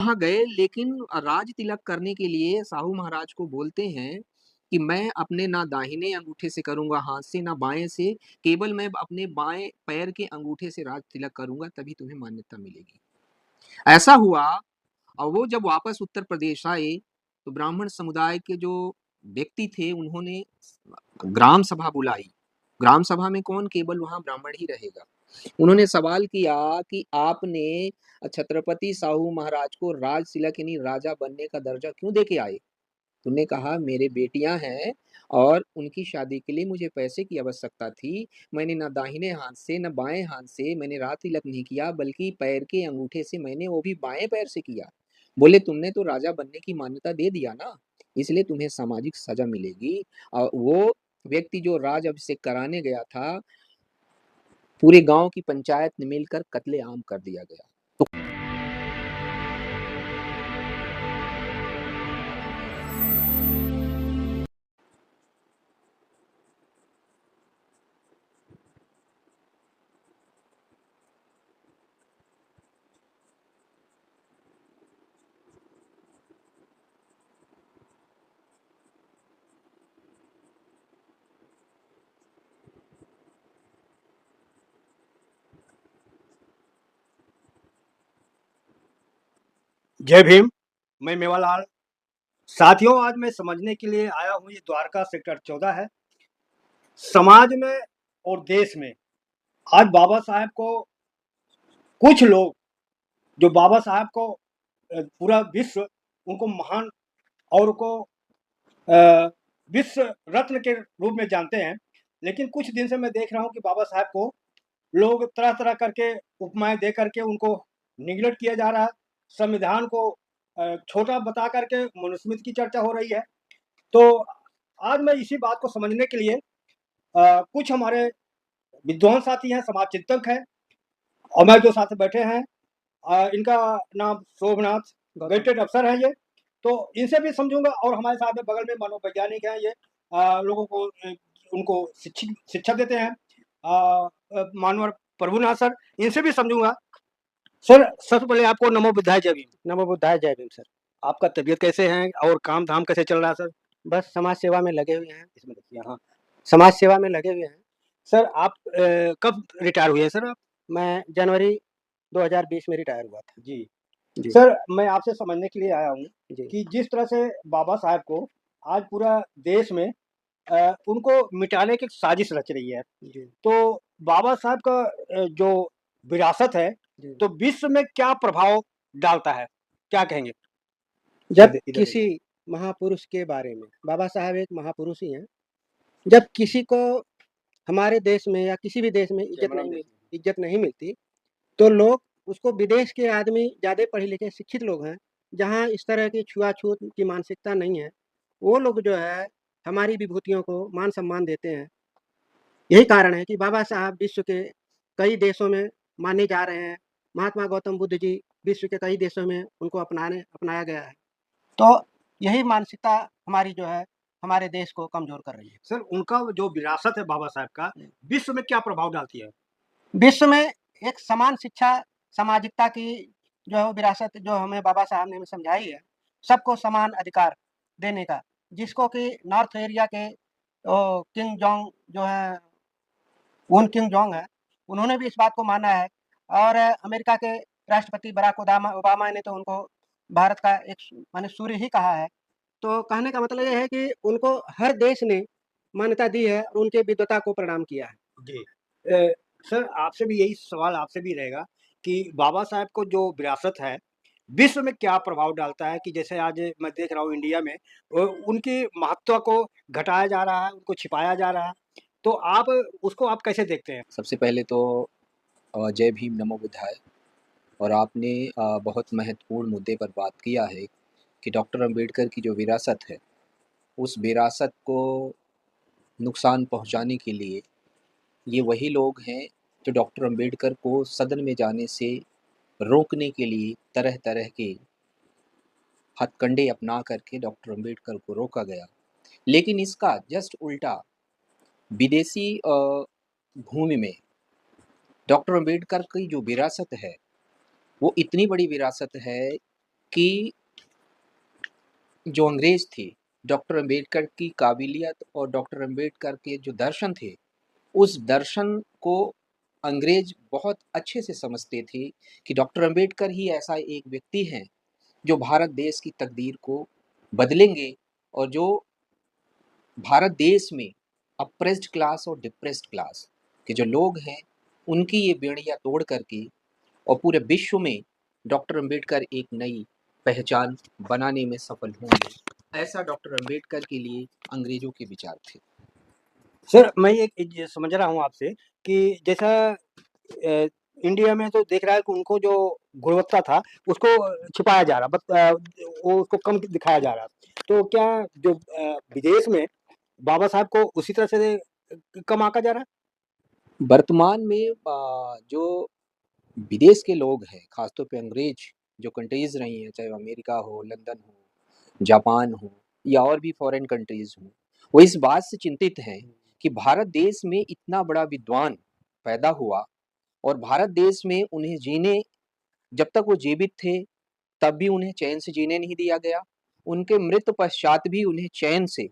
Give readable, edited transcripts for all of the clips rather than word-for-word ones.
वहाँ गए लेकिन राज तिलक करने के लिए साहू महाराज को बोलते हैं कि मैं अपने ना दाहिने अंगूठे से करूँगा हाथ से, ना बाएँ से, केवल मैं अपने बाएँ पैर के अंगूठे से राज तिलक करूँगा तभी तुम्हें मान्यता मिलेगी। ऐसा हुआ और वो जब वापस उत्तर प्रदेश आए, तो ब्राह्मण समुदाय के जो व्यक्ति थे उन्होंने ग्राम सभा बुलाई। ग्राम सभा में कौन? केवल वहाँ ब्राह्मण ही रहेगा। उन्होंने सवाल किया कि आपने छत्रपति साहू महाराज को राज तिलक यानी राजा बनने का दर्जा क्यों देके आए? तो उन्होंने कहा मेरे बेटियां हैं और उनकी शादी के लिए मुझे पैसे की आवश्यकता थी। मैंने ना दाहिने हाथ से ना बाएं हाथ से मैंने राज तिलक नहीं किया, बल्कि पैर के अंगूठे से मैंने, वो भी बाएं पैर से किया। बोले तुमने तो राजा बनने की मान्यता दे दिया ना, इसलिए तुम्हें सामाजिक सजा मिलेगी। और वो व्यक्ति जो राज अभिषेक कराने गया था, पूरे गांव की पंचायत ने मिलकर कत्लेआम कर दिया गया। तो जय भीम। मैं मेवालाल। साथियों, आज मैं समझने के लिए आया हूँ, ये द्वारका सेक्टर 14 है। समाज में और देश में आज बाबा साहेब को कुछ लोग, जो बाबा साहेब को पूरा विश्व उनको महान और को विश्व रत्न के रूप में जानते हैं, लेकिन कुछ दिन से मैं देख रहा हूँ कि बाबा साहेब को लोग तरह तरह करके उपमाएं दे करके उनको निगलेक्ट किया जा रहा है। संविधान को छोटा बता करके मनुस्मृति की चर्चा हो रही है। तो आज मैं इसी बात को समझने के लिए कुछ हमारे विद्वान साथी हैं, समाज चिंतक हैं, और मैं जो साथ बैठे हैं इनका नाम शोभनाथ गजेटेड अफसर है ये। तो इनसे भी समझूंगा, और हमारे साथ में बगल में मनोवैज्ञानिक हैं ये, लोगों को उनको शिक्षा देते हैं, मानवर प्रभुनाथ सर, इनसे भी समझूंगा। सर, सबसे पहले आपको नमो बुद्धाय जय भीम। नमो बुद्धाय जय भीम सर। आपका तबीयत कैसे है और काम धाम कैसे चल रहा है सर? बस समाज सेवा में लगे हुए हैं। इसमें देखिए, हाँ समाज सेवा में लगे हुए हैं। सर, आप कब रिटायर हुए हैं सर आप? मैं जनवरी 2020 में रिटायर हुआ था। जी जी सर, मैं आपसे समझने के लिए आया हूँ जी कि जिस तरह से बाबा साहब को आज पूरा देश में उनको मिटाने की साजिश रच रही है, जी तो बाबा साहब का जो विरासत है, जी। तो विश्व में क्या प्रभाव डालता है, क्या कहेंगे? जब इधर किसी देखिए। महापुरुष के बारे में, बाबा साहब एक महापुरुष ही हैं, जब किसी को हमारे देश में या किसी भी देश में इज्जत नहीं मिलती, तो लोग उसको, विदेश के आदमी ज़्यादा पढ़े लिखे शिक्षित लोग हैं, जहाँ इस तरह की छुआ-छूत की मानसिकता नहीं है, वो लोग जो है हमारी विभूतियों को मान-सम्मान देते हैं। यही कारण है कि बाबा साहब विश्व के कई देशों में माने जा रहे हैं। महात्मा गौतम बुद्ध जी विश्व के कई देशों में उनको अपनाया गया है। तो यही मानसिकता हमारी जो है, हमारे देश को कमज़ोर कर रही है। सर, उनका जो विरासत है बाबा साहब का, विश्व में क्या प्रभाव डालती है? विश्व में एक समान शिक्षा, सामाजिकता की जो विरासत जो हमें बाबा साहब ने हमें समझाई है, सबको समान अधिकार देने का, जिसको कि नॉर्थ एरिया के किंग जोंग जो है, वुन किंग जोंग है, उन्होंने भी इस बात को माना है, और अमेरिका के राष्ट्रपति बराक ओबामा ने तो उनको भारत का एक माने सूर्य ही कहा है। तो कहने का मतलब ये है कि उनको हर देश ने मान्यता दी है और उनके विद्वता को प्रणाम किया है। जी सर, आपसे भी यही सवाल आपसे भी रहेगा कि बाबा साहब को जो विरासत है, विश्व में क्या प्रभाव डालता है? कि जैसे आज मैं देख रहा हूँ इंडिया में उनकी महत्व को घटाया जा रहा है, उनको छिपाया जा रहा है, तो आप उसको आप कैसे देखते हैं? सबसे पहले तो जय भीम, नमो बुद्धाय। और आपने बहुत महत्वपूर्ण मुद्दे पर बात किया है कि डॉक्टर अंबेडकर की जो विरासत है, उस विरासत को नुकसान पहुंचाने के लिए ये वही लोग हैं जो डॉक्टर अंबेडकर को सदन में जाने से रोकने के लिए तरह तरह के हथकंडे अपना करके डॉक्टर अंबेडकर को रोका गया। लेकिन इसका जस्ट उल्टा विदेशी भूमि में डॉक्टर अंबेडकर की जो विरासत है, वो इतनी बड़ी विरासत है कि जो अंग्रेज थे, डॉक्टर अंबेडकर की काबिलियत और डॉक्टर अंबेडकर के जो दर्शन थे, उस दर्शन को अंग्रेज बहुत अच्छे से समझते थे कि डॉक्टर अंबेडकर ही ऐसा एक व्यक्ति है जो भारत देश की तकदीर को बदलेंगे और जो भारत देश में अप्रेस्ड क्लास और डिप्रेस्ड क्लास के जो लोग हैं, उनकी ये बेड़ियां तोड़ करके और पूरे विश्व में डॉक्टर अंबेडकर एक नई पहचान बनाने में सफल होंगे। ऐसा डॉक्टर अंबेडकर के लिए अंग्रेजों के विचार थे। सर, मैं एक ये समझ रहा हूँ आपसे कि जैसा इंडिया में तो देख रहा है कि उनको जो गुणवत्ता था, उसको छिपाया जा रहा, वो उसको कम दिखाया जा रहा। तो क्या जो विदेश में बाबा साहब को उसी तरह से कम आंका जा रहा है? वर्तमान में जो विदेश के लोग हैं, खासतौर पे अंग्रेज जो कंट्रीज रही हैं, चाहे वो अमेरिका हो, लंदन हो, जापान हो या और भी फॉरेन कंट्रीज हो, वो इस बात से चिंतित हैं कि भारत देश में इतना बड़ा विद्वान पैदा हुआ और भारत देश में उन्हें जीने, जब तक वो जीवित थे तब भी उन्हें चैन से जीने नहीं दिया गया। उनके मृत्यु पश्चात भी उन्हें चैन से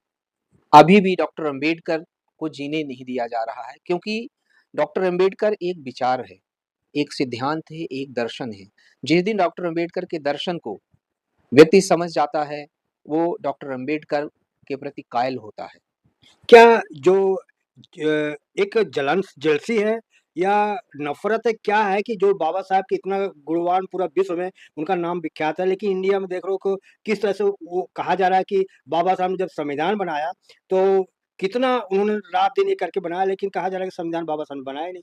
अभी भी डॉक्टर अंबेडकर को जीने नहीं दिया जा रहा है, क्योंकि डॉक्टर अंबेडकर एक विचार है, एक सिद्धांत है, एक दर्शन है। जिस दिन डॉक्टर अंबेडकर के दर्शन को व्यक्ति समझ जाता है, वो डॉक्टर अंबेडकर के प्रति कायल होता है। क्या जो एक जेलसी है या नफ़रत है, क्या है कि जो बाबा साहब के इतना गुणवान पूरा विश्व में उनका नाम विख्यात है, लेकिन इंडिया में देख रहे हो कि किस तरह से वो कहा जा रहा है कि बाबा साहब ने जब संविधान बनाया, तो कितना उन्होंने रात-दिन एक करके बनाया, लेकिन कहा जा रहा है कि संविधान बाबा साहब ने बनाया नहीं।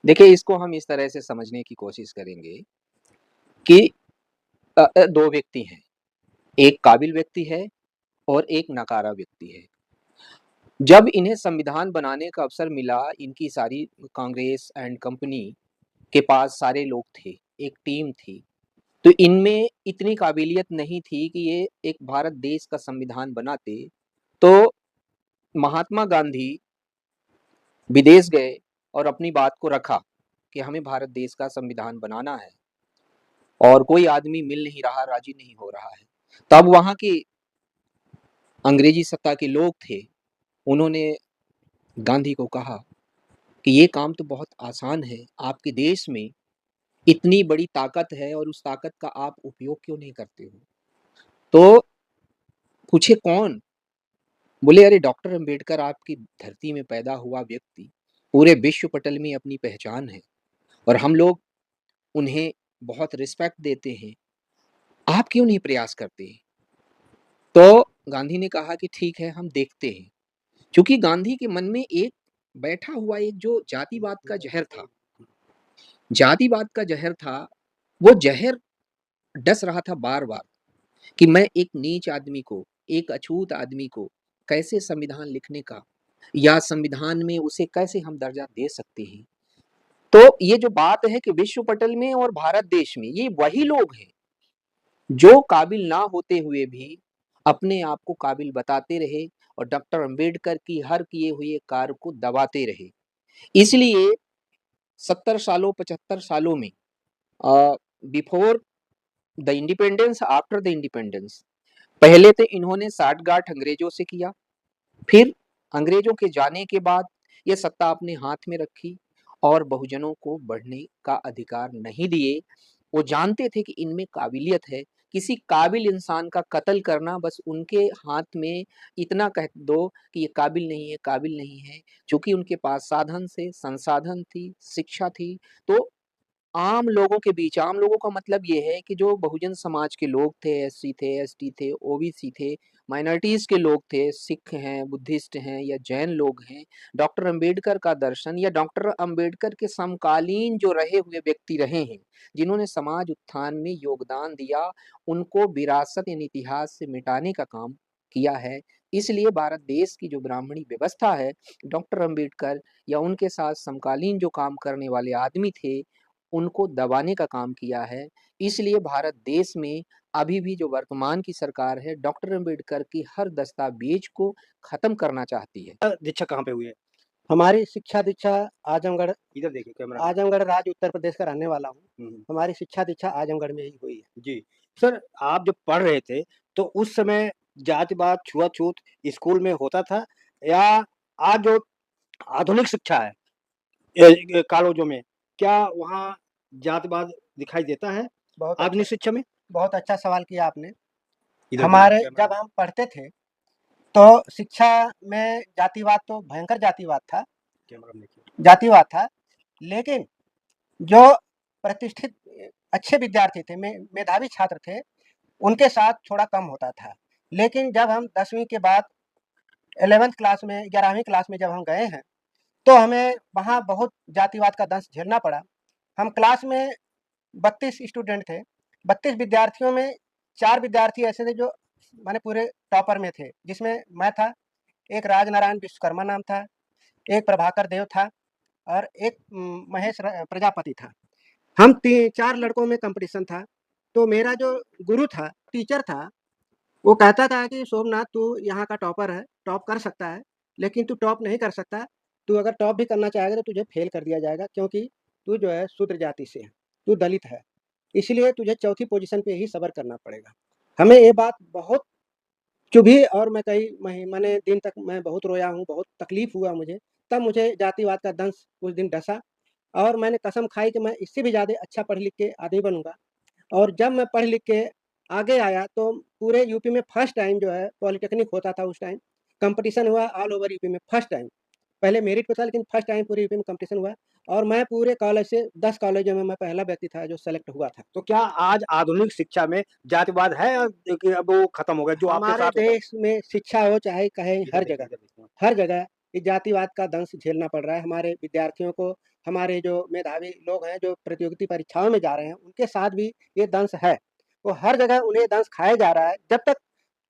देखिए, इसको हम इस तरह से समझने की कोशिश करेंगे कि 2 व्यक्ति हैं, एक काबिल व्यक्ति है और एक नकारा व्यक्ति है। जब इन्हें संविधान बनाने का अवसर मिला, इनकी सारी कांग्रेस एंड कंपनी के पास सारे लोग थे, एक टीम थी, तो इनमें इतनी काबिलियत नहीं थी कि ये एक भारत देश का संविधान बनाते। तो महात्मा गांधी विदेश गए और अपनी बात को रखा कि हमें भारत देश का संविधान बनाना है और कोई आदमी मिल नहीं रहा, राजी नहीं हो रहा है। तब वहाँ के अंग्रेजी सत्ता के लोग थे, उन्होंने गांधी को कहा कि ये काम तो बहुत आसान है, आपके देश में इतनी बड़ी ताकत है और उस ताकत का आप उपयोग क्यों नहीं करते हो? तो पूछे कौन? बोले अरे डॉक्टर अंबेडकर आपकी धरती में पैदा हुआ व्यक्ति, पूरे विश्व पटल में अपनी पहचान है और हम लोग उन्हें बहुत रिस्पेक्ट देते हैं, आप क्यों नहीं प्रयास करते हैं? तो गांधी ने कहा कि ठीक है, हम देखते हैं। क्योंकि गांधी के मन में एक बैठा हुआ एक जो जातिवाद का ज़हर था, जातिवाद का ज़हर था, वो ज़हर डस रहा था बार-बार कि मैं एक नीच आदमी को, एक अछूत आदमी को कैसे संविधान लिखने का या संविधान में उसे कैसे हम दर्जा दे सकते हैं। तो ये जो बात है कि विश्व पटल में और भारत देश में ये वही लोग हैं, जो काबिल ना होते हुए भी अपने आप को काबिल बताते रहे और डॉक्टर अंबेडकर की हर किए हुए कार्य को दबाते रहे। इसलिए 70 सालों, 75 सालों में before the independence, after the independence, पहले तो इन्होंने साठगांठ अंग्रेजों से किया, फिर अंग्रेजों के जाने के बाद ये सत्ता अपने हाथ में रखी और बहुजनों को बढ़ने का अधिकार नहीं दिए। वो जानते थे कि इनमें काबिलियत है, किसी काबिल इंसान का कत्ल करना बस उनके हाथ में इतना कह दो कि ये काबिल नहीं है, काबिल नहीं है। चूँकि उनके पास साधन से संसाधन थी, शिक्षा थी, तो आम लोगों के बीच, आम लोगों का मतलब ये है कि जो बहुजन समाज के लोग थे, एससी थे, एसटी थे, ओबीसी थे, माइनॉरिटीज़ के लोग थे, सिख हैं, बुद्धिस्ट हैं या जैन लोग हैं, डॉक्टर अंबेडकर का दर्शन या डॉक्टर अंबेडकर के समकालीन जो रहे हुए व्यक्ति रहे हैं, जिन्होंने समाज उत्थान में योगदान दिया, उनको विरासत यानी इतिहास से मिटाने का काम किया है। इसलिए भारत देश की जो ब्राह्मणी व्यवस्था है, डॉक्टर अंबेडकर या उनके साथ समकालीन जो काम करने वाले आदमी थे, उनको दबाने का काम किया है। इसलिए भारत देश में अभी भी जो वर्तमान की सरकार है, डॉक्टर अंबेडकर की हर दस्तावेज को खत्म करना चाहती है। दीक्षा कहाँ पे हुई है? हमारी शिक्षा दीक्षा आजमगढ़ इधर देखिए कैमरा में। आजमगढ़ राज्य उत्तर प्रदेश का रहने वाला हूँ। हुँ। हमारी शिक्षा दीक्षा आजमगढ़ में ही हुई है। जी। सर, आप जब पढ़ रहे थे, तो उस समय जाति-वाद, छुआ-छूत स्कूल में होता था या आज जो आधुनिक शिक्षा है कॉलेजों में, क्या वहाँ जाति-वाद दिखाई देता है बहुत आधुनिक अच्छा शिक्षा में? बहुत अच्छा सवाल किया आपने। इधर देखिए हमारे कैमरा जब में। हम पढ़ते थे, तो शिक्षा में जातिवाद तो भयंकर जातिवाद था। कैमरा में देखिए। जातिवाद था, लेकिन जो प्रतिष्ठित अच्छे विद्यार्थी थे, मेधावी छात्र थे, उनके साथ थोड़ा कम होता था। लेकिन जब हम 10वीं के बाद 11th क्लास में 11वीं क्लास में जब हम गए हैं, तो हमें वहाँ बहुत जातिवाद का दंश झेलना पड़ा। हम क्लास में 32 स्टूडेंट थे। 32 विद्यार्थियों में 4 विद्यार्थी ऐसे थे जो माने पूरे टॉपर में थे, जिसमें मैं था, एक राजनारायण विश्वकर्मा नाम था, एक प्रभाकर देव था और एक महेश प्रजापति था। हम 4 लड़कों में कॉम्पिटिशन था। तो मेरा जो गुरु था, टीचर था, वो कहता था कि सोमनाथ तू यहाँ का टॉपर है, टॉप कर सकता है, लेकिन तू टॉप नहीं कर सकता। तू अगर टॉप भी करना चाहेगा तो तुझे फेल कर दिया जाएगा, क्योंकि तू जो है शूद्र जाति से है, तू दलित है। इसलिए तुझे चौथी पोजीशन पे ही सब्र करना पड़ेगा। हमें ये बात बहुत चुभी और मैं कई माने दिन तक मैं बहुत रोया हूँ, बहुत तकलीफ़ हुआ मुझे। तब मुझे जातिवाद का दंश उस दिन डसा और मैंने कसम खाई कि मैं इससे भी ज़्यादा अच्छा पढ़ लिख के आगे बनूँगा। और जब मैं पढ़ लिख के आगे आया, तो पूरे यूपी में फर्स्ट टाइम जो है पॉलिटेक्निक होता था उस टाइम, कॉम्पिटिशन हुआ ऑल ओवर यूपी में फर्स्ट टाइम। पहले मेरिट पे था, लेकिन फर्स्ट टाइम पूरे यूपी में कॉम्पिटिशन हुआ और मैं पूरे कॉलेज से 10 कॉलेजों में मैं पहला व्यक्ति था जो सेलेक्ट हुआ था। तो क्या आज आधुनिक शिक्षा में जातिवाद है या कि अब वो खत्म हो गया जो आपके हमारे साथ होता था? देश में शिक्षा हो चाहे कहीं इधर देखिए, इधर देखिए। हर जगह ये जातिवाद का दंश झेलना पड़ रहा है। हमारे विद्यार्थियों को, हमारे जो मेधावी लोग हैं, जो प्रतियोगिता परीक्षाओं में जा रहे हैं, उनके साथ भी ये दंश है। वो हर जगह उन्हें दंश खाया जा रहा है। जब तक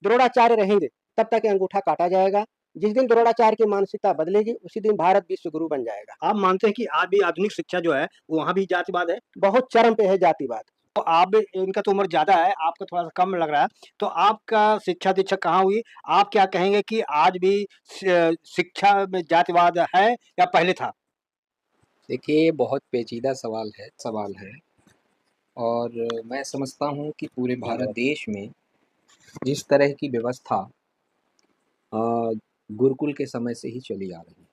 द्रोणाचार्य रहेंगे, तब तक ये अंगूठा काटा जाएगा। जिस दिन द्रोणाचार्य की मानसिकता बदलेगी, उसी दिन भारत विश्व गुरु बन जाएगा। आप मानते हैं कि आज भी आधुनिक शिक्षा जो है, वहाँ भी जातिवाद है? बहुत चरम पे है जातिवाद। तो आप इनका तो उम्र ज़्यादा है, आपका थोड़ा-सा कम लग रहा है। तो आपका शिक्षा-दीक्षा कहाँ हुई? आप क्या कहेंगे कि आज भी शिक्षा में जातिवाद है या पहले था? देखिए, ये बहुत पेचीदा सवाल है और मैं समझता हूँ कि पूरे भारत देश में जिस तरह की व्यवस्था अ, गुरुकुल के समय से ही चली आ रही है।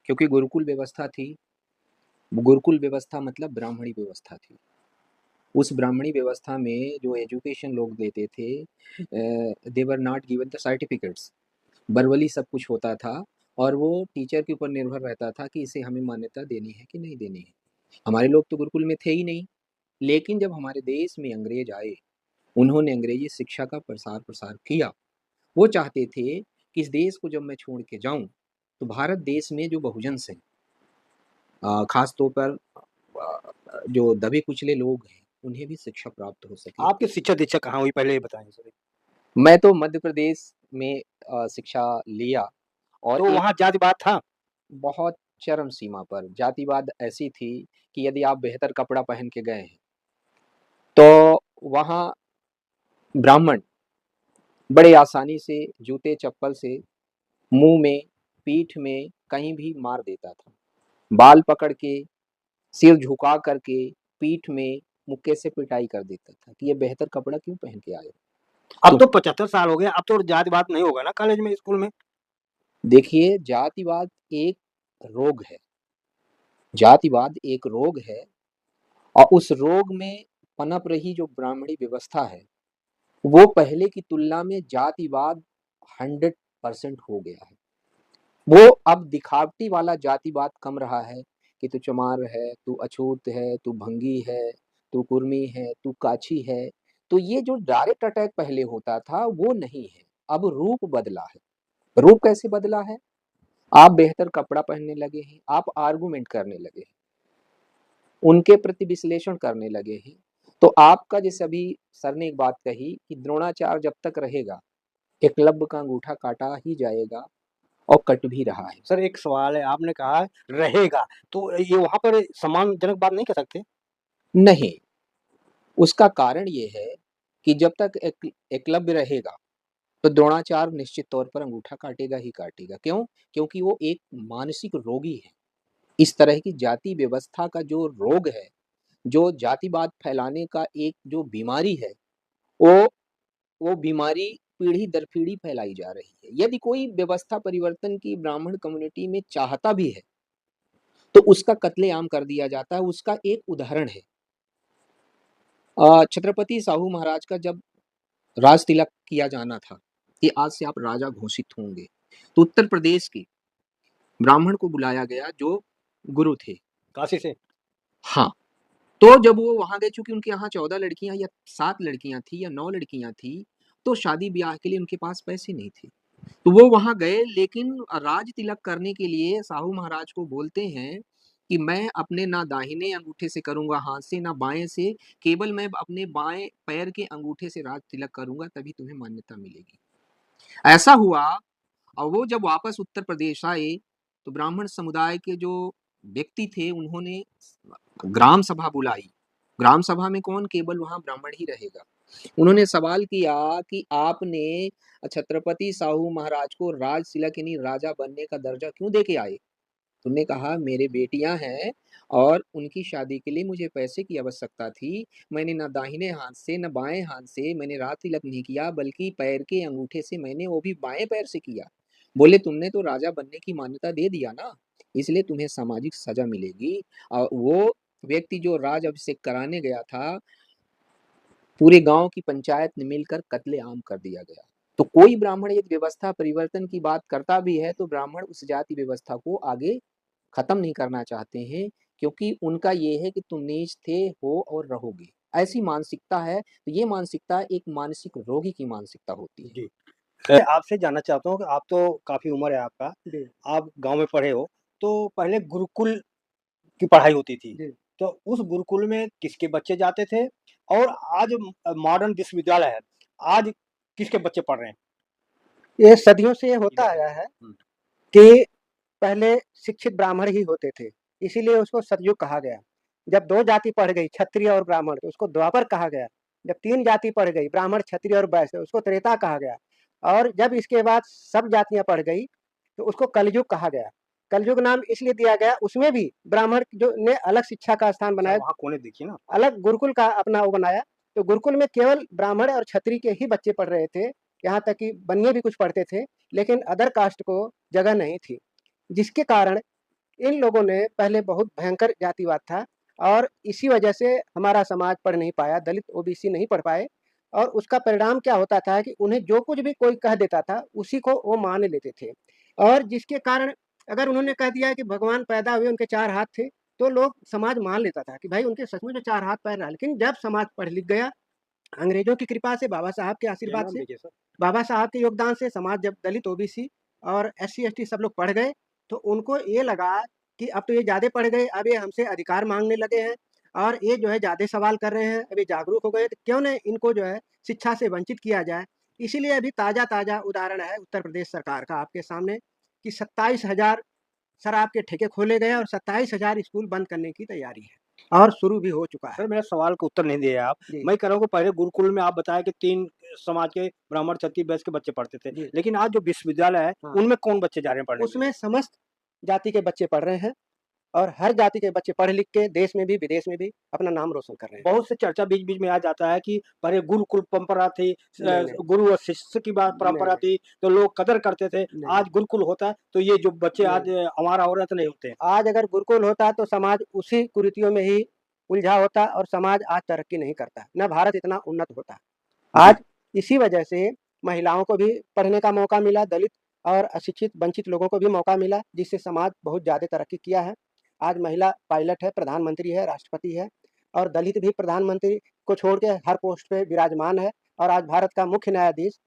क्योंकि गुरुकुल व्यवस्था मतलब ब्राह्मणी व्यवस्था थी। उस ब्राह्मणी व्यवस्था में जो एजुकेशन लोग देते थे they were not given the certificates, verbally सब कुछ होता था और वो टीचर के ऊपर निर्भर रहता था कि इसे हमें मान्यता देनी है कि नहीं देनी है। हमारे लोग तो गुरुकुल में थे ही नहीं, लेकिन जब हमारे देश में अंग्रेज आए, उन्होंने अंग्रेजी शिक्षा का प्रसार किया। वो चाहते थे कि इस देश को जब मैं छोड़ के जाऊँ, तो भारत देश में जो बहुजन्स हैं, ख़ास तौर पर जो दबे-कुचले लोग हैं, उन्हें भी शिक्षा प्राप्त हो सके। आपकी शिक्षा-दीक्षा कहाँ हुई पहले ये बताएँ ज़रा? मैं तो मध्य प्रदेश में शिक्षा लिया और तो एक वहाँ जातिवाद था? बहुत चरम सीमा पर जातिवाद ऐसी थी कि यदि आप बेहतर कपड़ा पहन के गए हैं, तो वहाँ ब्राह्मण बड़े आसानी से जूते-चप्पल से मुँह में, पीठ में कहीं भी मार देता था। बाल पकड़ के, सिर झुका करके, पीठ में मुक्के से पिटाई कर देता था कि ये बेहतर कपड़ा क्यों पहन के आए हो? अब तो तो 75 साल हो गए, अब तो जातिवाद नहीं होगा ना कॉलेज में, स्कूल में? देखिए, जातिवाद एक रोग है और उस रोग में पनप रही जो ब्राह्मणी व्यवस्था है, वो पहले की तुलना में जातिवाद 100% हो गया है। वो अब दिखावटी वाला जातिवाद कम रहा है कि तू चमार है, तू अछूत है, तू भंगी है, तू कुर्मी है, तू काछी है। तो ये जो डायरेक्ट अटैक पहले होता था, वो नहीं है। अब रूप बदला है। रूप कैसे बदला है? आप बेहतर कपड़ा पहनने लगे हैं, आप आर्गुमेंट करने लगे हैं, उनके प्रति विश्लेषण करने लगे हैं। तो आपका, जैसे अभी सर ने एक बात कही कि द्रोणाचार्य जब तक रहेगा, एकलव्य का अंगूठा काटा ही जाएगा और कट भी रहा है। सर एक सवाल है, आपने कहा रहेगा, तो ये वहाँ पर सम्मानजनक बात नहीं कह सकते? नहीं, उसका कारण ये है कि जब तक एकलव्य रहेगा, तो द्रोणाचार्य निश्चित तौर पर अंगूठा काटेगा ही काटेगा। क्यों? क्योंकि वो एक मानसिक रोगी है। इस तरह की जाति व्यवस्था का जो रोग है, जो जातिवाद फैलाने का एक जो बीमारी है, वो वो बीमारी पीढ़ी दर पीढ़ी फैलाई जा रही है। यदि कोई व्यवस्था परिवर्तन की ब्राह्मण कम्युनिटी में चाहता भी है, तो उसका कत्लेआम कर दिया जाता है। उसका एक उदाहरण है, छत्रपति साहू महाराज का जब राज तिलक किया जाना था कि आज से आप राजा घोषित होंगे, तो उत्तर प्रदेश के ब्राह्मण को बुलाया गया जो गुरु थे। काशी से। हाँ, तो जब वो वहां गए, चूंकि उनके यहाँ 14 लड़कियां या 7 लड़कियां थी या 9 लड़कियां थी, तो शादी ब्याह के लिए उनके पास पैसे नहीं थे। तो वो वहां गए, लेकिन राज तिलक करने के लिए साहू महाराज को बोलते हैं कि मैं अपने ना दाहिने अंगूठे से करूंगा हाथ से, ना बाएं से, केवल मैं अपने बाएं पैर के अंगूठे से राज तिलक करूंगा, तभी तुम्हें मान्यता मिलेगी। ऐसा हुआ। और वो जब वापस उत्तर प्रदेश आए, तो ब्राह्मण समुदाय के जो व्यक्ति थे, उन्होंने ग्राम सभा बुलाई। ग्राम सभा में कौन? केवल वहां ब्राह्मण ही रहेगा। उन्होंने सवाल किया कि आपने छत्रपति साहू महाराज को राज तिलक यानी राजा बनने का दर्जा क्यों दे के आए? तुमने कहा मेरे बेटियां हैं और उनकी शादी के लिए मुझे पैसे की आवश्यकता थी। मैंने ना दाहिने हाथ से न बाएं हाथ से मैंने राज तिलक नहीं किया, बल्कि पैर के अंगूठे से मैंने, वो भी बाएं पैर से किया। बोले तुमने तो राजा बनने की मान्यता दे दिया ना, इसलिए तुम्हें सामाजिक सजा मिलेगी। और वो व्यक्ति जो राज अभिषेक कराने गया था, पूरे गांव की पंचायत ने मिलकर कत्लेआम कर दिया गया। तो कोई ब्राह्मण यदि व्यवस्था परिवर्तन की बात करता भी है, तो ब्राह्मण उस जाति व्यवस्था को आगे खत्म नहीं करना चाहते हैं, क्योंकि उनका ये है कि तुम नीच थे, हो और रहोगे, ऐसी मानसिकता है। तो ये मानसिकता एक मानसिक रोगी की मानसिकता होती है। जी। मैं आपसे जानना चाहता हूँ कि आप तो काफ़ी उम्र है आपका, जी, आप गाँव में पढ़े हो, तो पहले गुरुकुल की पढ़ाई होती थी। जी। तो उस गुरुकुल में किसके बच्चे जाते थे? और आज मॉडर्न विश्वविद्यालय है, आज किसके बच्चे पढ़ रहे हैं? ये सदियों से ये होता आया है हुँ। कि पहले शिक्षित ब्राह्मण ही होते थे, इसीलिए उसको सतयुग कहा गया। जब 2 जाति पढ़ गई, क्षत्रिय और ब्राह्मण, तो उसको द्वापर कहा गया। जब 3 जाति पढ़ गई, ब्राह्मण, क्षत्रिय और वैश्य, उसको त्रेता कहा गया। और जब इसके बाद सब जातियाँ पढ़ गई, तो उसको कलयुग कहा गया। कलयुग नाम इसलिए दिया गया, उसमें भी ब्राह्मण जो ने अलग शिक्षा का स्थान अच्छा, बनाया, वहाँ कोने देखिए ना। अलग गुरुकुल का अपना वो बनाया। तो गुरुकुल में केवल ब्राह्मण और क्षत्रिय के ही बच्चे पढ़ रहे थे, यहाँ तक कि बनिए भी कुछ पढ़ते थे, लेकिन अदर कास्ट को जगह नहीं थी। जिसके कारण इन लोगों ने पहले बहुत भयंकर जातिवाद था, और इसी वजह से हमारा समाज पढ़ नहीं पाया, दलित ओबीसी नहीं पढ़ पाए। और उसका परिणाम क्या होता था कि उन्हें जो कुछ भी कोई कह देता था, उसी को वो मान लेते थे। और जिसके कारण अगर उन्होंने कह दिया कि भगवान पैदा हुए, उनके 4 हाथ थे, तो लोग समाज मान लेता था कि भाई उनके सचमुच में 4 हाथ पैर रहा। लेकिन जब समाज पढ़ लिख गया, अंग्रेजों की कृपा से, बाबा साहब के आशीर्वाद नाम से, देखिए सर। बाबा साहब के योगदान से समाज जब दलित, ओबीसी और एससी, एसटी सब लोग पढ़ गए, तो उनको ये लगा कि अब तो ये ज़्यादा पढ़ गए, अब ये हमसे अधिकार माँगने लगे हैं और ये जो है ज़्यादा सवाल कर रहे हैं, अभी जागरूक हो गए, तो क्यों नहीं इनको जो है शिक्षा से वंचित किया जाए। इसीलिए अभी ताज़ा-ताज़ा उदाहरण है उत्तर प्रदेश सरकार का आपके सामने कि 27,000 शराब के ठेके खोले गए और 27,000 स्कूल बंद करने की तैयारी है और शुरू भी हो चुका है। सर, मेरा सवाल का उत्तर नहीं दिए आप। जी, मैं कह रहा हूँ कि पहले गुरुकुल में आप बताया कि 3 समाज के ब्राह्मण, क्षत्रिय, वैश्य के बच्चे पढ़ते थे। जी। लेकिन आज जो विश्वविद्यालय है, हाँ, उनमें कौन बच्चे जा रहे हैं पढ़ने के लिए? उसमें समस्त जाति के बच्चे पढ़ रहे हैं और हर जाति के बच्चे पढ़ लिख के देश में भी, विदेश में भी अपना नाम रोशन कर रहे हैं। बहुत से चर्चा बीच-बीच में आ जाता है कि पहले गुरुकुल परंपरा थी, नहीं, नहीं। गुरु और शिष्य की बात नहीं, परंपरा नहीं। थी, तो लोग कदर करते थे। नहीं, आज गुरुकुल होता है, तो ये जो बच्चे आज नहीं। हमारा हो रहे हैं, तो नहीं होते हैं। आज अगर गुरुकुल होता तो समाज उसी कुरीतियों में ही उलझा होता और समाज आज तरक्की नहीं करता, न भारत इतना उन्नत होता। जी। आज इसी वजह से महिलाओं को भी पढ़ने का मौका मिला, दलित और अशिक्षित वंचित लोगों को भी मौका मिला, जिससे समाज बहुत ज़्यादा तरक्की किया है। आज महिला पायलट है, प्रधानमंत्री है, राष्ट्रपति है और दलित भी प्रधानमंत्री को छोड़ के हर पोस्ट पे विराजमान है। और आज भारत का मुख्य न्यायाधीश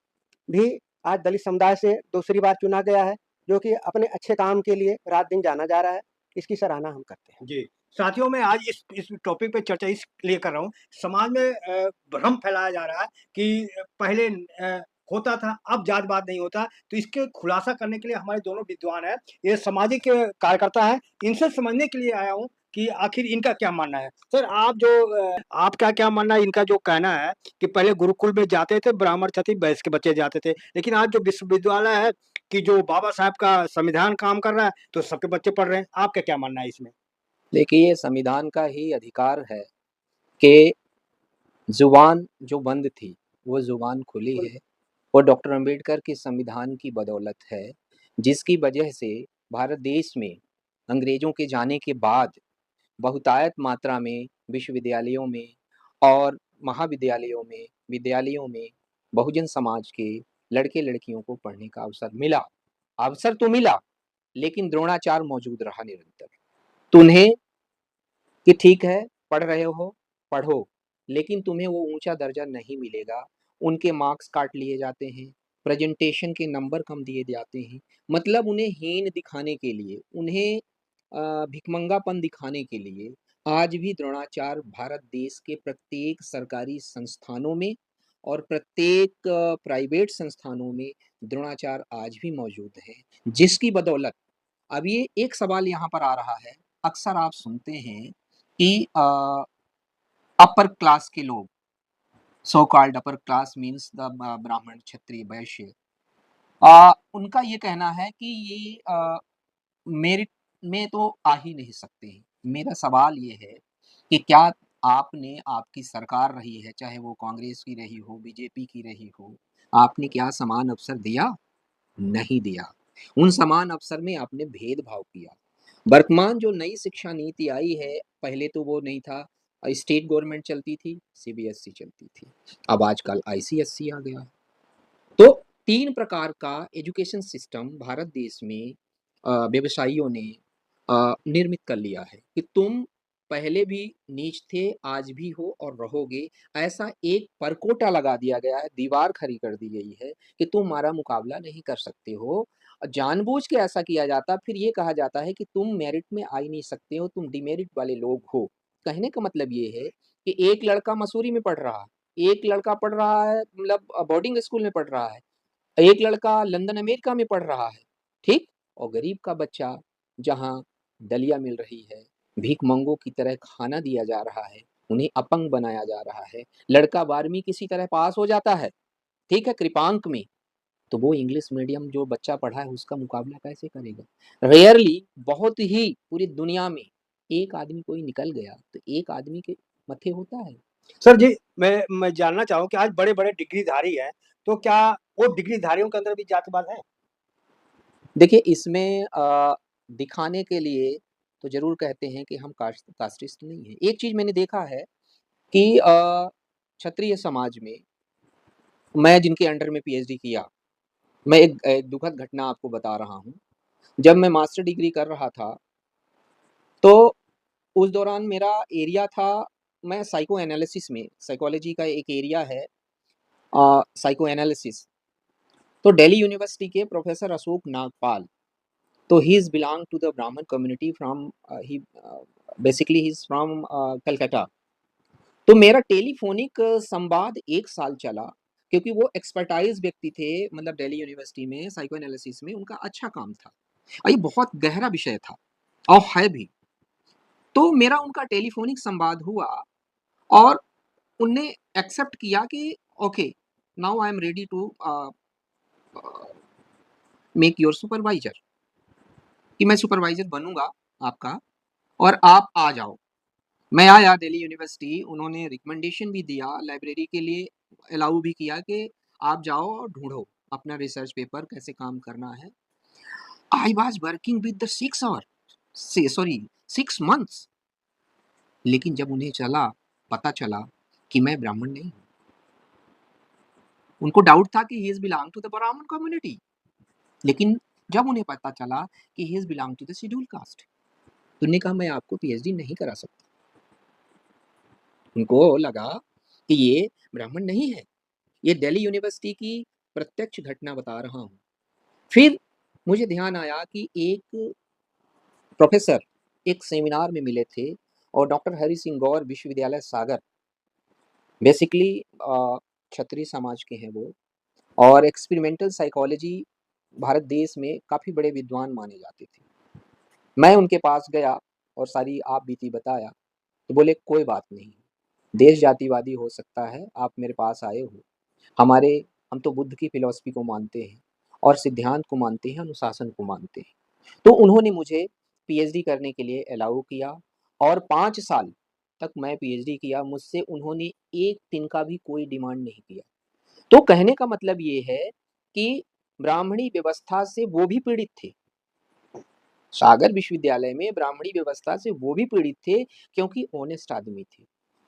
भी आज दलित समुदाय से दूसरी बार चुना गया है, जो कि अपने अच्छे काम के लिए रात-दिन जाना जा रहा है। इसकी सराहना हम करते हैं। जी। साथियों, मैं आज इस टॉपिक पे चर्चा इसलिए कर रहा हूँ, समाज में भ्रम फैलाया जा रहा है कि पहले होता था, अब जात-पात नहीं होता। तो इसके खुलासा करने के लिए हमारे दोनों विद्वान हैं, ये सामाजिक कार्यकर्ता हैं, इनसे समझने के लिए आया हूँ कि आखिर इनका क्या मानना है? सर आप जो आपका क्या मानना है, इनका जो कहना है कि पहले गुरुकुल में जाते थे ब्राह्मण क्षत्रिय वैश्य के बच्चे जाते थे, लेकिन आज जो विश्वविद्यालय है कि जो बाबा साहब का संविधान काम कर रहा है, तो सबके बच्चे पढ़ रहे हैं। आपका क्या मानना है इसमें? देखिए, संविधान का ही अधिकार है कि ज़ुबान जो बंद थी, वो ज़ुबान खुली है और डॉक्टर अंबेडकर के संविधान की बदौलत है, जिसकी वजह से भारत देश में अंग्रेज़ों के जाने के बाद बहुतायत मात्रा में विश्वविद्यालयों में और महाविद्यालयों में, विद्यालयों में बहुजन समाज के लड़के-लड़कियों को पढ़ने का अवसर मिला। अवसर तो मिला, लेकिन द्रोणाचार मौजूद रहा निरंतर। तो उन्हें कि ठीक है, पढ़ रहे हो, पढ़ो, लेकिन तुम्हें वो ऊँचा दर्जा नहीं मिलेगा। उनके मार्क्स काट लिए जाते हैं, प्रेज़ेंटेशन के नंबर कम दिए जाते हैं। मतलब उन्हें हीन दिखाने के लिए, उन्हें भिखमंगापन दिखाने के लिए आज भी द्रोणाचार भारत देश के प्रत्येक सरकारी संस्थानों में और प्रत्येक प्राइवेट संस्थानों में द्रोणाचार आज भी मौजूद हैं, जिसकी बदौलत अब ये एक सवाल यहाँ पर आ रहा है, अक्सर आप सुनते हैं कि अपर क्लास के लोग, so called upper class means the ब्राह्मण, क्षत्रिय, वैश्य, उनका ये कहना है कि ये मेरिट में तो आ ही नहीं सकते हैं। मेरा सवाल ये है कि क्या आपने आपकी सरकार रही है, चाहे वो कांग्रेस की रही हो, बीजेपी की रही हो, आपने क्या समान अवसर दिया? नहीं दिया। उन समान अवसर में आपने भेदभाव किया। वर्तमान जो नई शिक्षा नीति आई है, पहले तो वो नहीं था, स्टेट गवर्नमेंट चलती थी, सीबीएसई चलती थी। अब आजकल आईसीएसई आ गया है। तो 3 प्रकार का एजुकेशन सिस्टम भारत देश में व्यवसायियों ने निर्मित कर लिया है कि तुम पहले भी नीच थे, आज भी हो और रहोगे। ऐसा एक परकोटा लगा दिया गया है, दीवार खड़ी कर दी गई है कि तुम हमारा मुकाबला नहीं कर सकते हो। जानबूझ के ऐसा किया जाता, फिर ये कहा जाता है कि तुम मेरिट में आ ही नहीं सकते हो, तुम डिमेरिट वाले लोग हो। कहने का मतलब ये है कि एक लड़का मसूरी में पढ़ रहा है, एक लड़का पढ़ रहा है मतलब बोर्डिंग स्कूल में पढ़ रहा है, एक लड़का लंदन अमेरिका में पढ़ रहा है, ठीक? और गरीब का बच्चा जहाँ दलिया मिल रही है, भीखमंगों की तरह खाना दिया जा रहा है, उन्हें अपंग बनाया जा रहा है, लड़का 12वीं किसी तरह पास हो जाता है, ठीक है, कृपांक में, तो वो इंग्लिश मीडियम जो बच्चा पढ़ा है उसका मुकाबला कैसे करेगा? रेयरली, बहुत ही पूरी दुनिया में एक आदमी कोई निकल गया, तो एक आदमी के मत्थे होता है। सर जी, मैं जानना चाहूँ कि आज बड़े-बड़े डिग्रीधारी हैं, तो क्या वो डिग्रीधारियों के अंदर भी जातिवाद है? देखिए, इसमें दिखाने के लिए तो ज़रूर कहते हैं कि हम कास्टिस्ट नहीं हैं। एक चीज़ मैंने देखा है कि क्षत्रिय समाज में मैं जिनके अंडर में पीएचडी किया, मैं एक एक दुखद घटना आपको बता रहा हूँ। जब मैं मास्टर डिग्री कर रहा था, तो उस दौरान मेरा एरिया था, मैं साइको एनालिसिस में, साइकोलॉजी का एक एरिया है साइको एनालिसिस। तो दिल्ली यूनिवर्सिटी के प्रोफेसर अशोक नागपाल, तो he is belong to the Brahmin community from he basically he is from Calcutta. तो मेरा टेलीफ़ोनिक संवाद 1 साल चला, क्योंकि वो एक्सपर्टाइज़ व्यक्ति थे, मतलब दिल्ली यूनिवर्सिटी में साइको एनालिसिस में उनका अच्छा काम था। और ये बहुत गहरा विषय था और है भी। तो मेरा उनका टेलीफ़ोनिक संवाद हुआ और उनने एक्सेप्ट किया कि okay, now I am ready to make your supervisor, कि मैं सुपरवाइज़र बनूँगा आपका और आप आ जाओ। मैं आया दिल्ली यूनिवर्सिटी, उन्होंने रिकमेंडेशन भी दिया, लाइब्रेरी के लिए अलाउ भी किया कि आप जाओ और ढूँढो अपना रिसर्च पेपर कैसे काम करना है। I was working with the 6 hour से सॉरी 6 मंथ्स, लेकिन जब उन्हें पता चला कि मैं ब्राह्मण नहीं हूँ, उनको डाउट था कि he is belong to the Brahmin community, लेकिन जब उन्हें पता चला कि he is belong to the scheduled caste, तो उन्होंने कहा मैं आपको पीएचडी नहीं करा सकता। उनको लगा कि ये ब्राह्मण नहीं है। ये दिल्ली यूनिवर्सिटी की प्रत्यक्ष घटना बता रहा हूँ। फिर मुझे ध्यान आया कि एक प्रोफ़ेसर एक सेमिनार में मिले थे और डॉक्टर हरि सिंह गौर विश्वविद्यालय सागर, बेसिकली क्षत्रिय समाज के हैं वो, और एक्सपेरिमेंटल साइकोलॉजी भारत देश में काफ़ी बड़े विद्वान माने जाते थे। मैं उनके पास गया और सारी आप बीती बताया, तो बोले कोई बात नहीं, देश जातिवादी हो सकता है, आप मेरे पास आए हो, हमारे हम तो बुद्ध की फ़िलॉसफ़ी को मानते हैं और सिद्धांत को मानते हैं, अनुशासन को मानते हैं। तो उन्होंने मुझे पीएचडी करने के लिए अलाउ किया और 5 साल तक मैं पीएचडी किया, मुझसे उन्होंने 1 दिन का भी कोई डिमांड नहीं किया। तो कहने का मतलब ये है कि ब्राह्मणी व्यवस्था से वो भी पीड़ित थे। सागर विश्वविद्यालय में ब्राह्मणी व्यवस्था से वो भी पीड़ित थे क्योंकि ऑनेस्ट आदमी थे।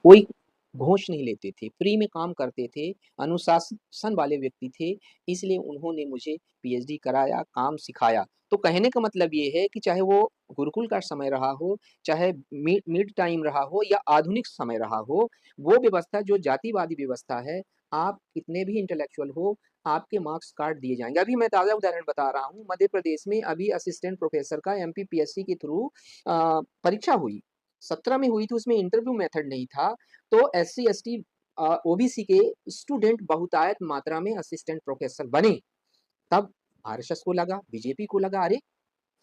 कोई घूस नहीं लेते थे, फ्री में काम करते थे, अनुशासन वाले व्यक्ति थे, इसलिए उन्होंने मुझे पीएचडी कराया, काम सिखाया। तो कहने का मतलब ये है कि चाहे वो गुरुकुल का समय रहा हो, चाहे मिड टाइम रहा हो या आधुनिक समय रहा हो, वो व्यवस्था जो जातिवादी व्यवस्था है, आप कितने भी इंटेलेक्चुअल हो, आपके मार्क्स काट दिए जाएँगे। अभी मैं ताज़ा उदाहरण बता रहा हूँ, मध्य प्रदेश में अभी असिस्टेंट प्रोफ़ेसर का एमपीपीएससी के थ्रू परीक्षा हुई। 17 में हुई थी, उसमें इंटरव्यू मेथड नहीं था, तो एससी, एसटी ओबीसी के स्टूडेंट बहुतायत मात्रा में असिस्टेंट प्रोफ़ेसर बने। तब आरएसएस को लगा, बीजेपी को लगा, अरे!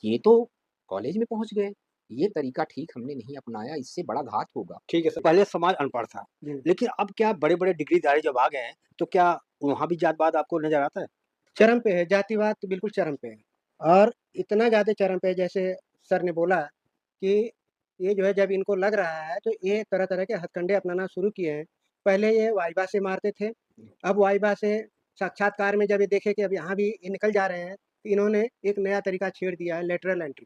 ये तो कॉलेज में पहुँच गए, ये तरीका ठीक हमने नहीं अपनाया, इससे बड़ा घात होगा। ठीक है सर, पहले समाज अनपढ़ था, जी। लेकिन अब क्या बड़े-बड़े डिग्रीधारी जब आ गए हैं, तो क्या वहाँ भी जातवाद आपको नज़र आता है? चरम पे है, जातिवाद तो बिल्कुल चरम पे है और इतना ज़्यादा चरम पे है जैसे सर ने बोला कि ये जो है जब इनको लग रहा है तो ये तरह-तरह के हथकंडे अपनाना शुरू किए हैं। पहले ये वाइवा से मारते थे, अब वाइवा से साक्षात्कार में जब ये देखे कि अब यहाँ भी ये निकल जा रहे हैं, तो इन्होंने एक नया तरीका छेड़ दिया है लेटरल एंट्री।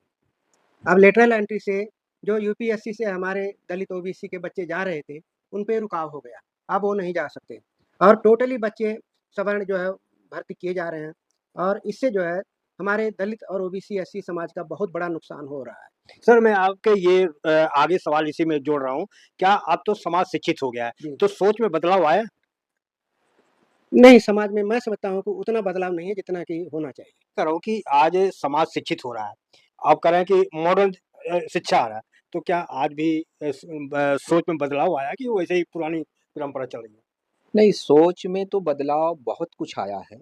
अब लेटरल एंट्री से जो यूपीएससी से हमारे दलित ओबीसी के बच्चे जा रहे थे, उन पे रुकाव हो गया। अब वो नहीं जा सकते और टोटली बच्चे सवर्ण जो है भर्ती किए जा रहे हैं और इससे जो है हमारे दलित और ओबीसी एससी समाज का बहुत बड़ा नुकसान हो रहा है। सर, मैं आपके ये आगे सवाल इसी में जोड़ रहा हूँ, क्या अब तो समाज शिक्षित हो गया है, जी। तो सोच में बदलाव आया? नहीं, समाज में मैं समझता हूँ कि उतना बदलाव नहीं है जितना कि होना चाहिए। कह रहा हूँ कि आज समाज शिक्षित हो रहा है। आप कह रहे हैं कि मॉडर्न शिक्षा आ रहा है, तो क्या आज भी सोच में बदलाव आया कि वैसे ही पुरानी परंपरा चल रही है? नहीं, सोच में तो बदलाव बहुत कुछ आया है,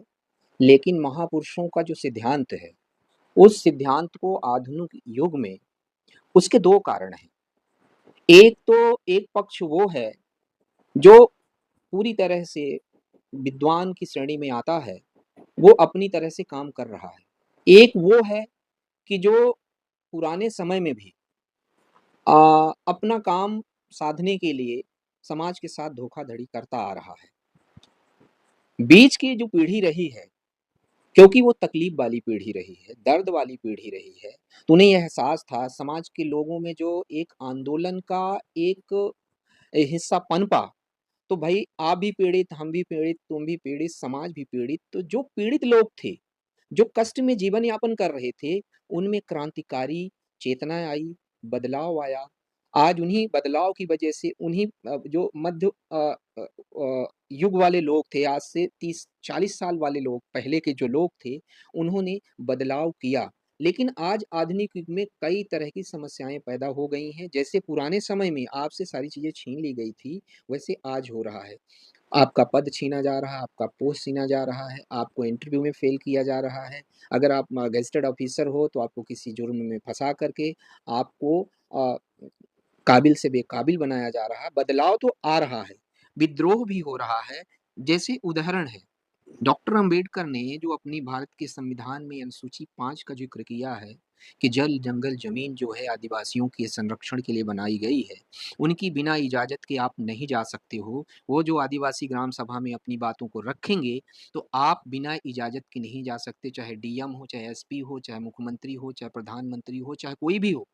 लेकिन महापुरुषों का जो सिद्धांत है, उस सिद्धांत को आधुनिक युग में उसके 2 कारण हैं। एक तो एक पक्ष वो है, जो पूरी तरह से विद्वान की श्रेणी में आता है, वो अपनी तरह से काम कर रहा है। एक वो है कि जो पुराने समय में भी अपना काम साधने के लिए समाज के साथ धोखाधड़ी करता आ रहा है। बीच की जो पीढ़ी रही है, क्योंकि वो तकलीफ वाली पीढ़ी रही है, दर्द वाली पीढ़ी रही है, तो उन्हें यह एहसास था समाज के लोगों में जो एक आंदोलन का एक हिस्सा पनपा, तो भाई आप भी पीड़ित, हम भी पीड़ित, तुम भी पीड़ित, समाज भी पीड़ित। तो जो पीड़ित लोग थे, जो कष्ट में जीवन यापन कर रहे थे, उनमें क्रांतिकारी चेतना आई, बदलाव आया। आज उन्हीं बदलाव की वजह से उन्हीं जो मध्य युग वाले लोग थे, आज से 30-40 साल वाले लोग, पहले के जो लोग थे, उन्होंने बदलाव किया। लेकिन आज आधुनिक युग में कई तरह की समस्याएँ पैदा हो गई हैं। जैसे पुराने समय में आपसे सारी चीज़ें छीन ली गई थी, वैसे आज हो रहा है। आपका पद छीना जा रहा है, आपका पोस्ट छीना जा रहा है, आपको इंटरव्यू में फ़ेल किया जा रहा है। अगर आप गेज़ेटेड ऑफ़िसर हो, तो आपको किसी जुर्म में फँसा कर के आपको अ, काबिल से बेकाबिल बनाया जा रहा है। बदलाव तो आ रहा है, विद्रोह भी हो रहा है। जैसे उदाहरण है, डॉक्टर अंबेडकर ने जो अपनी भारत के संविधान में अनुसूची 5 का ज़िक्र किया है कि जल, जंगल, ज़मीन जो है आदिवासियों के संरक्षण के लिए बनाई गई है, उनकी बिना इजाज़त के आप नहीं जा सकते हो। वो जो आदिवासी ग्राम सभा में अपनी बातों को रखेंगे, तो आप बिना इजाज़त के नहीं जा सकते, चाहे डीएम हो, चाहे एसपी हो, चाहे मुख्यमंत्री हो, चाहे प्रधानमंत्री हो, चाहे कोई भी हो।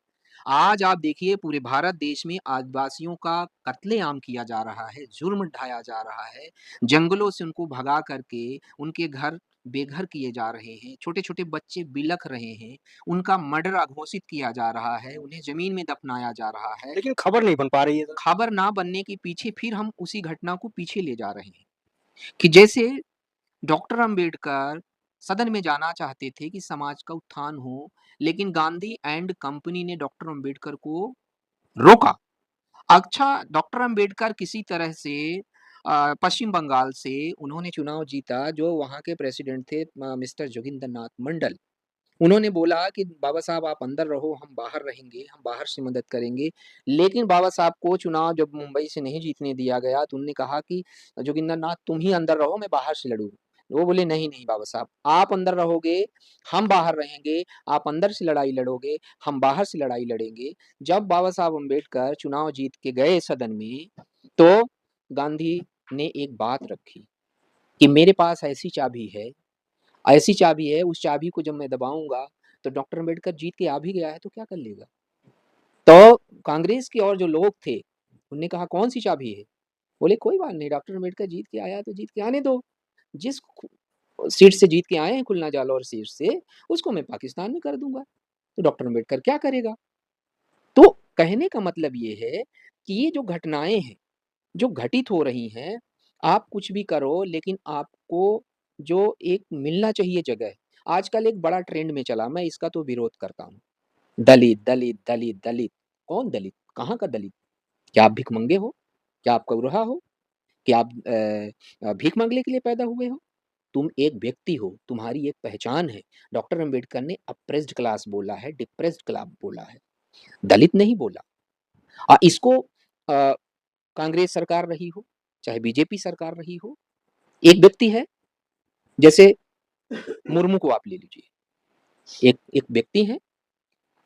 आज आप देखिए पूरे भारत देश में आदिवासियों का कत्लेआम किया जा रहा है, जुर्म ढाया जा रहा है, जंगलों से उनको भगा करके उनके घर बेघर किए जा रहे हैं, छोटे-छोटे बच्चे बिलख रहे हैं, उनका मर्डर अघोषित किया जा रहा है, उन्हें ज़मीन में दफनाया जा रहा है। लेकिन खबर नहीं बन पा रही है सर। खबर ना बनने के पीछे फिर हम उसी घटना को पीछे ले जा रहे हैं, कि जैसे डॉक्टर अंबेडकर सदन में जाना चाहते थे कि समाज का उत्थान हो, लेकिन गांधी एंड कंपनी ने डॉक्टर अंबेडकर को रोका। अच्छा, डॉक्टर अंबेडकर किसी तरह से पश्चिम बंगाल से उन्होंने चुनाव जीता, जो वहाँ के प्रेसिडेंट थे मिस्टर जोगिंदर नाथ मंडल। उन्होंने बोला कि बाबा साहब आप अंदर रहो, हम बाहर रहेंगे, हम बाहर से मदद करेंगे। लेकिन बाबा साहब को चुनाव जब मुंबई से नहीं जीतने दिया गया तो उन्होंने कहा कि जोगिंदर नाथ तुम ही अंदर रहो, मैं बाहर से लड़ूँगा। वो बोले नहीं, नहीं बाबा साहब, आप अंदर रहोगे, हम बाहर रहेंगे, आप अंदर से लड़ाई लड़ोगे, हम बाहर से लड़ाई लड़ेंगे। जब बाबा साहब अम्बेडकर चुनाव जीत के गए सदन में, तो गांधी ने एक बात रखी कि मेरे पास ऐसी चाबी है, उस चाबी को जब मैं दबाऊँगा, तो डॉक्टर अम्बेडकर जीत के आ भी गया है तो क्या कर लेगा? तो कांग्रेस के और जो लोग थे, उन्होंने कहा कौन-सी चाबी है? बोले कोई बात नहीं, डॉक्टर अम्बेडकर जीत के आया है तो जीत के आने दो। जिस खु सीट से जीत के आए हैं खुलना जालौर सीट से, उसको मैं पाकिस्तान में कर दूँगा। तो डॉक्टर अम्बेडकर क्या करेगा? तो कहने का मतलब ये है कि ये जो घटनाएँ हैं, जो घटित हो रही हैं, आप कुछ भी करो लेकिन आपको जो एक मिलना चाहिए जगह, आजकल एक बड़ा ट्रेंड में चला, मैं इसका तो विरोध करता हूँ। दलित, दलित, दलित, दलित। कौन दलित? कहाँ का दलित? क्या आप भिखमंगे हो? क्या आप कौरहा हो? क्या आप भीख माँगने के लिए पैदा हुए हो? तुम एक व्यक्ति हो, तुम्हारी एक पहचान है। डॉक्टर अम्बेडकर ने अप्रेस्ड क्लास बोला है, डिप्रेस्ड क्लास बोला है, दलित नहीं बोला। इसको कांग्रेस सरकार रही हो, चाहे बीजेपी सरकार रही हो, एक व्यक्ति है, जैसे मुर्मू को आप ले लीजिए। एक एक व्यक्ति है,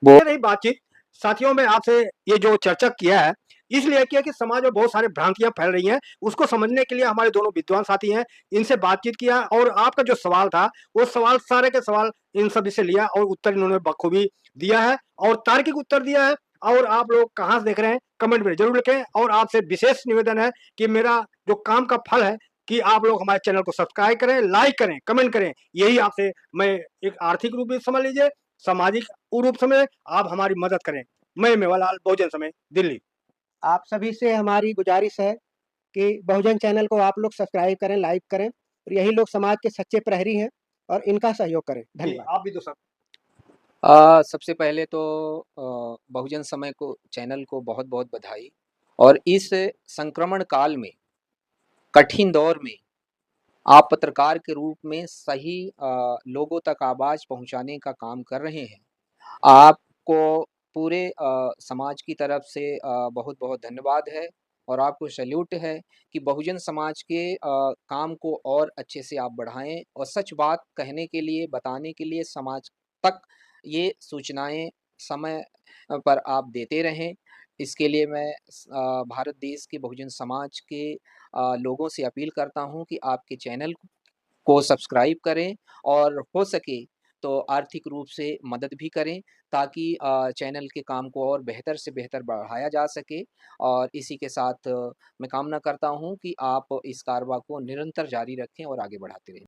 वो रही बातचीत साथियों में आपसे ये जो चर्चा किया है इसलिए किया कि समाज में बहुत सारी भ्रांतियां फैल रही हैं, उसको समझने के लिए हमारे दोनों विद्वान साथी हैं, इनसे बातचीत किया और आपका जो सवाल था वो सवाल सारे के सवाल इन सभी से लिया और उत्तर इन्होंने बखूबी दिया है और तार्किक उत्तर दिया है। और आप लोग कहाँ से देख रहे हैं कमेंट में जरूर लिखें और आपसे विशेष निवेदन है कि मेरा जो काम का फल है कि आप लोग हमारे चैनल को सब्सक्राइब करें, लाइक करें, कमेंट करें, यही आपसे मैं एक आर्थिक रूप में समझ लीजिए, सामाजिक रूप समय आप हमारी मदद करें। मैं मेवालाल, बहुजन समय, दिल्ली। आप सभी से हमारी गुजारिश है कि बहुजन चैनल को आप लोग सब्सक्राइब करें, लाइक करें और यही लोग समाज के सच्चे प्रहरी हैं और इनका सहयोग करें। जी, धन्यवाद। आप भी दो सब। सबसे पहले तो बहुजन समय को चैनल को बहुत-बहुत बधाई और इस संक्रमण काल में, कठिन दौर में आप पत्रकार के रूप में सही लोगों तक आवाज़ पहुँचाने का काम कर रहे हैं। आपको पूरे समाज की तरफ से बहुत-बहुत धन्यवाद है और आपको सैल्यूट है कि बहुजन समाज के काम को और अच्छे से आप बढ़ाएँ और सच बात कहने के लिए, बताने के लिए समाज तक ये सूचनाएँ समय पर आप देते रहें। इसके लिए मैं भारत देश के बहुजन समाज के लोगों से अपील करता हूँ कि आपके चैनल को सब्सक्राइब करें और हो सके तो आर्थिक रूप से मदद भी करें ताकि चैनल के काम को और बेहतर से बेहतर बढ़ाया जा सके और इसी के साथ मैं कामना करता हूँ कि आप इस कारवा को निरंतर जारी रखें और आगे बढ़ाते रहें।